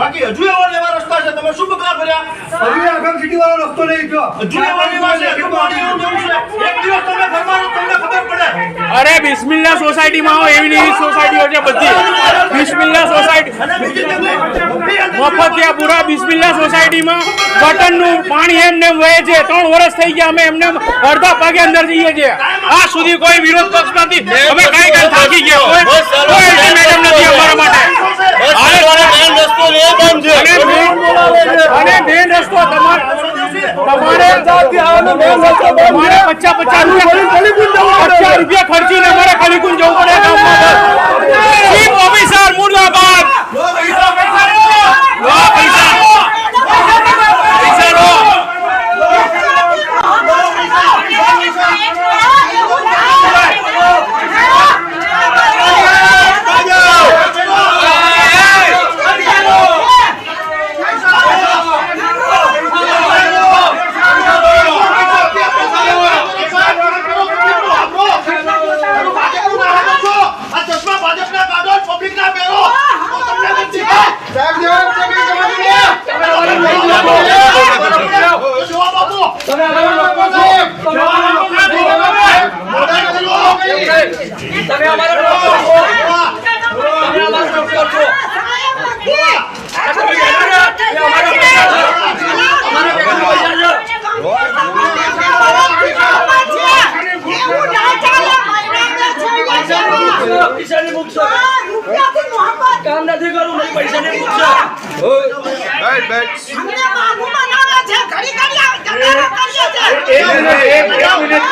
બાકી હજુ એવો લેવા રસ્તા છે તમે શું પગલા ભર્યા હજુ આખા સિટી વાળો રસ્તો નહીં જો હજુ એવો લેવા છે હજુ પાણી એવું જવું છે એક દિવસ તમે ફરવાનો તમને ખબર પડે અરે બિસ્મિલ્લા સોસાયટીમાં આવો એવી એવી સોસાયટીઓ છે બધી બિસ્મિલ્લા સોસાયટી અને બીજી તકલીફ મફતિયાપુરા બિસ્મિલ્લા સોસાયટીમાં ગટરનું પાણી એમને વહે છે 3 વર્ષ થઈ ગયા અમે એમને અડધા પગે અંદર જઈએ છીએ આ સુધી કોઈ વિરોધ પક્ષ નથી અમે કઈ થાકી ગયા કોઈ મેડમ નથી અમારા માટે અને મેન રસ્તો તમારે 50 રૂપિયા ખર્ચીને અમારે કલીકુંજ જવું પડે ગામમાં ચીફ ઓફિસર મુર્દાબાદ કામ નથી કરવું નહીં પૈસા નહીં એક મિનિટ